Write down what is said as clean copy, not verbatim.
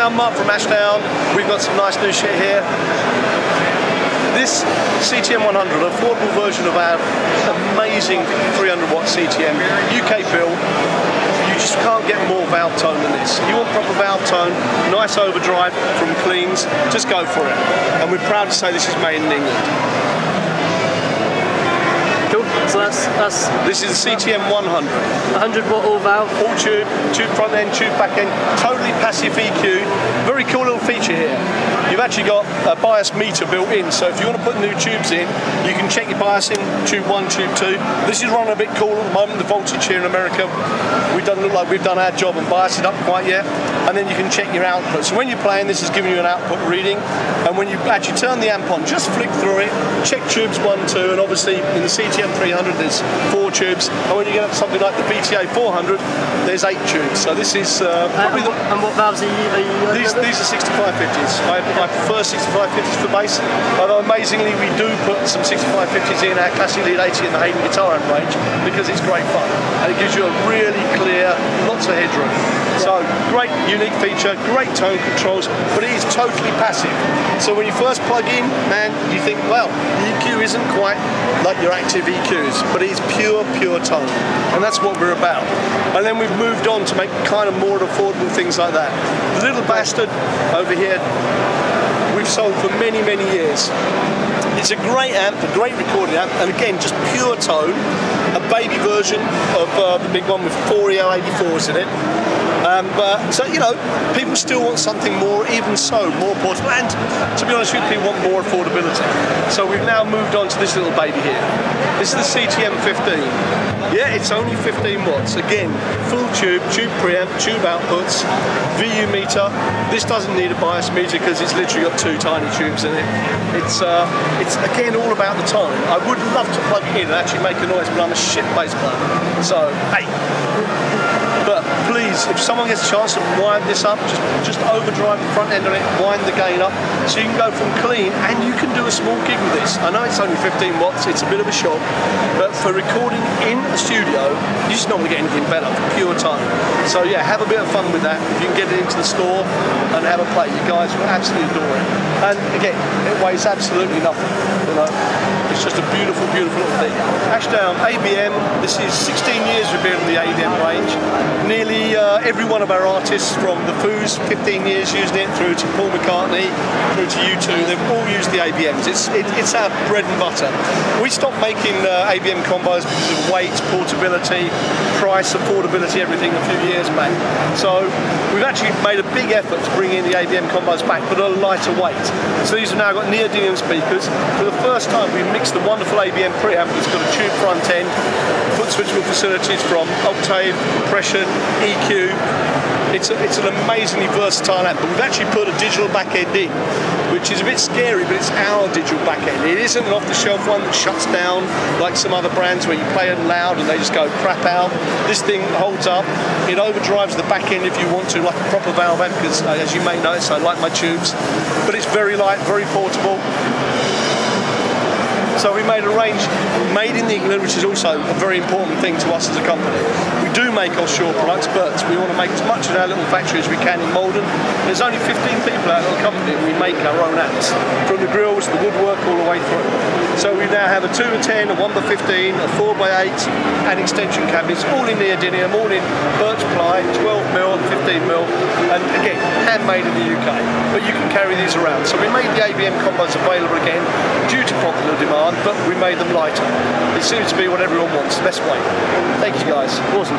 I'm Mark from Ashdown. We've got some nice new shit here. This CTM-100, an affordable version of our amazing 300 watt CTM, UK built. You just can't get more valve tone than this. You want proper valve tone, nice overdrive from cleans, just go for it. And we're proud to say this is made in England. Cool. So this is the CTM-100. 100 watt all valve. All tube, tube front end, tube back end, totally passive EQ. Very cool little feature here. You've actually got a bias meter built in, so if you want to put new tubes in, you can check your bias in tube 1, tube 2. This is running a bit cool at the moment, the voltage here in America. We don't look like we've done our job and biased it up quite yet. And then you can check your output. So when you're playing, this is giving you an output reading. And when you actually turn the amp on, just flick through it, check tubes 1, 2, and obviously in the CTM-300 there's 4 tubes. And when you get up to something like the BTA-400, there's 8 tubes. So this is probably and what valves are you These are 6550s. I prefer 6550s for bass, although amazingly we do put some 6550s in our Classic Lead 80 in the Hayden guitar amp range because it's great fun and it gives you a really clear, lots of headroom. So great unique feature, great tone controls, but it is totally passive. So when you first plug in, man, you think, well, the EQ isn't quite like your active EQs, but it is pure tone, and that's what we're about. And then we've moved on to make kind of more affordable things like that. The little bastard over here, we've sold for many years. It's a great amp, a great recording amp, and again, just pure tone. A baby version of the big one with 4 EL84s in it. So, you know, people still want something more, even so, more portable. And to be honest with you, people want more affordability. So we've now moved on to this little baby here. This is the CTM-15. Yeah, it's only 15 watts. Again, full tube, tube preamp, tube outputs, VU meter. This doesn't need a bias meter because it's literally got 2 tiny tubes in it. It's again all about the tone. I would love to plug it in and actually make a noise, but I'm a shit bass player. So, hey. But please, if someone gets a chance to wind this up, just overdrive the front end of it, wind the gain up, so you can go from clean, and you can do a small gig with this. I know it's only 15 watts, it's a bit of a shock, but for recording in a studio, you just not going to get anything better, pure tone. So yeah, have a bit of fun with that. If you can get it into the store and have a play, you guys will absolutely adore it. And again, it weighs absolutely nothing, you know. It's just a beautiful little thing. Ashdown, ABM, this is 16 years we've been in the ABM range. Nearly every one of our artists, from the Foos, 15 years using it, through to Paul McCartney, through to U2, they've all used the ABMs. It's our bread and butter. We stopped making ABM combos because of weight, portability, price, affordability, everything a few years back. So we've actually made a big effort to bring in the ABM combos back, but at a lighter weight. So these have now got neodymium speakers. For the first time, we mixed the wonderful ABM preamp that's got a tube front end, foot switchable facilities from octave, compression, EQ. It's an amazingly versatile amp, but we've actually put a digital back end in, which is a bit scary, but it's our digital back end. It isn't an off-the-shelf one that shuts down like some other brands where you play it loud and they just go crap out. This thing holds up. It overdrives the back end if you want to, like a proper valve amp, because as you may notice, I like my tubes. But it's very light, very portable. So we made a range made in England, which is also a very important thing to us as a company. We do make offshore products, but we want to make as much in our little factory as we can in Malden. There's only 15 people out of the company, and we make our own amps, from the grills, the woodwork, all the way through. So we now have a 2x10, a 1x15, a 4x8, and extension cabinets, all in neodymium, all in birch ply, 12mm, 15mm, and again, handmade in the UK. But you can carry these around. So we made the ABM combos available again due to popular demand, but we made them lighter. It seems to be what everyone wants, less weight. Thank you guys. Awesome.